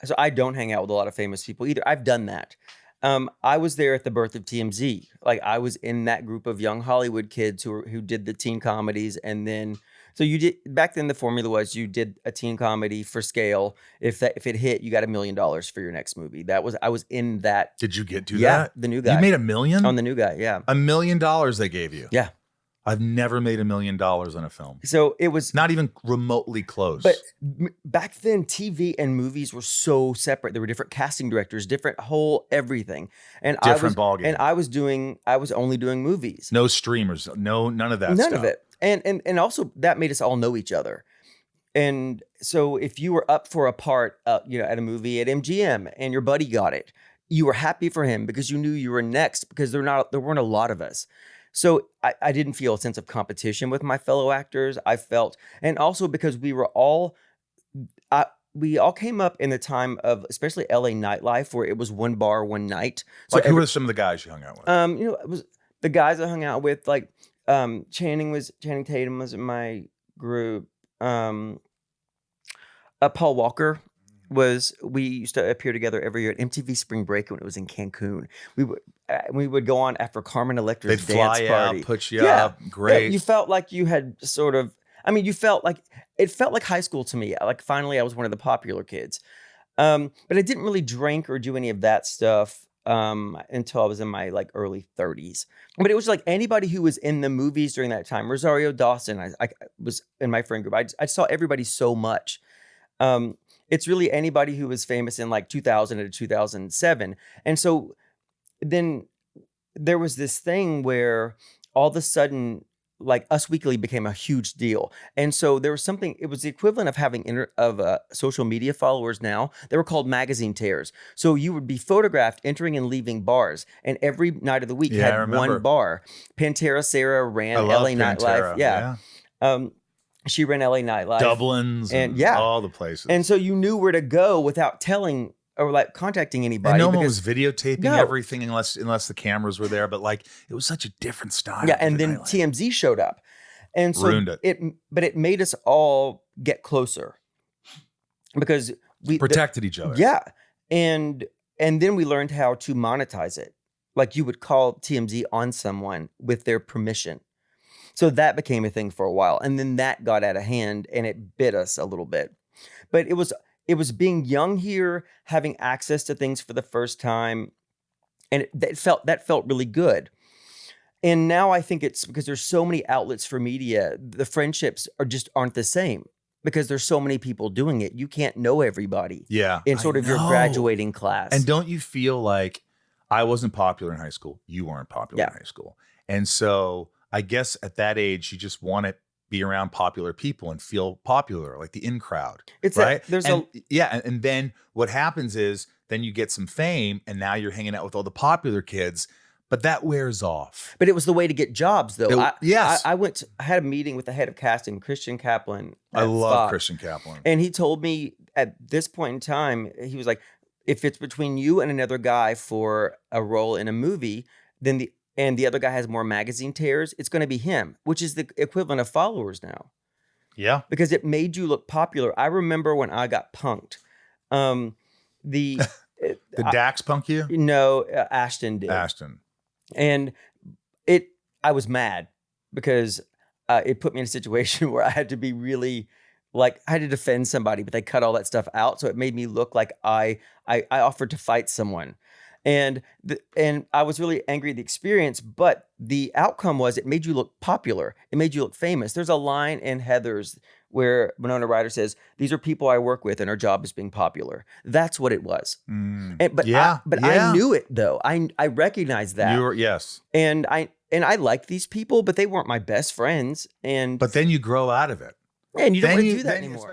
so I don't hang out with a lot of famous people either. I've done that. I was there at the birth of TMZ. Like I was in that group of young Hollywood kids who did the teen comedies, and then so you did back then. The formula was you did a teen comedy for scale. If it hit, you got $1 million for your next movie. I was in that. Did you do Yeah, that? The New Guy. You made $1 million on The New Guy. Yeah, $1 million they gave you. Yeah. I've never made $1 million on a film. So it was not even remotely close. But back then, TV and movies were so separate. There were different casting directors, different whole everything, and different ballgame. And I was only doing movies. No streamers, none of that. None of it. And also that made us all know each other. And so if you were up for a part, at a movie at MGM and your buddy got it, you were happy for him because you knew you were next because there weren't a lot of us. So I didn't feel a sense of competition with my fellow actors. I felt, and also because we all came up in the time of especially LA nightlife where it was one bar, one night. So who were some of the guys you hung out with? It was the guys I hung out with, like Channing Tatum was in my group. Paul Walker we used to appear together every year at MTV Spring Break when it was in Cancun. We would go on after Carmen Electra's dance party. Out, put you up, great. Yeah, you felt like you had sort of. You felt like it felt like high school to me. Like finally, I was one of the popular kids. But I didn't really drink or do any of that stuff until I was in my early 30s. But it was like anybody who was in the movies during that time. Rosario Dawson, I was in my friend group. I saw everybody so much. It's really anybody who was famous in 2000 to 2007. And so then there was this thing where all of a sudden, Us Weekly became a huge deal. And so there was something, it was the equivalent of having social media followers now. They were called magazine tears. So you would be photographed entering and leaving bars. And every night of the week had one bar. Pantera Sarah ran LA Nightlife. Yeah. She ran LA Nightlife. Dublin's and all the places. And so you knew where to go without telling or contacting anybody. And no one was videotaping everything unless the cameras were there. But it was such a different style. Yeah, and then TMZ showed up. And so ruined it. But it made us all get closer. Because we protected each other. Yeah. And then we learned how to monetize it. You would call TMZ on someone with their permission. So that became a thing for a while. And then that got out of hand and it bit us a little bit. But it was being young here, having access to things for the first time. And that felt really good. And now I think it's because there's so many outlets for media, the friendships aren't the same because there's so many people doing it. You can't know everybody. Yeah. In sort of your graduating class. And don't you feel like I wasn't popular in high school? You weren't popular in high school. And so I guess at that age, you just want to be around popular people and feel popular, like the in crowd. It's right. And then what happens is then you get some fame, and now you're hanging out with all the popular kids, but that wears off. But it was the way to get jobs, though. Yes, I had a meeting with the head of casting, Christian Kaplan. I love Christian Kaplan, and he told me at this point in time, he was like, if it's between you and another guy for a role in a movie, then the other guy has more magazine tears, it's going to be him, which is the equivalent of followers now. Yeah. Because it made you look popular. I remember when I got punked. Did Dax punk you? No, Ashton did. And I was mad because it put me in a situation where I had to be really I had to defend somebody, but they cut all that stuff out. So it made me look like I offered to fight someone. And I was really angry at the experience, but the outcome was it made you look popular. It made you look famous. There's a line in Heathers where Winona Ryder says, "These are people I work with, and our job is being popular." That's what it was. I knew it though. I recognized that. Yes. And I liked these people, but they weren't my best friends. But then you grow out of it. And you don't want to do that anymore.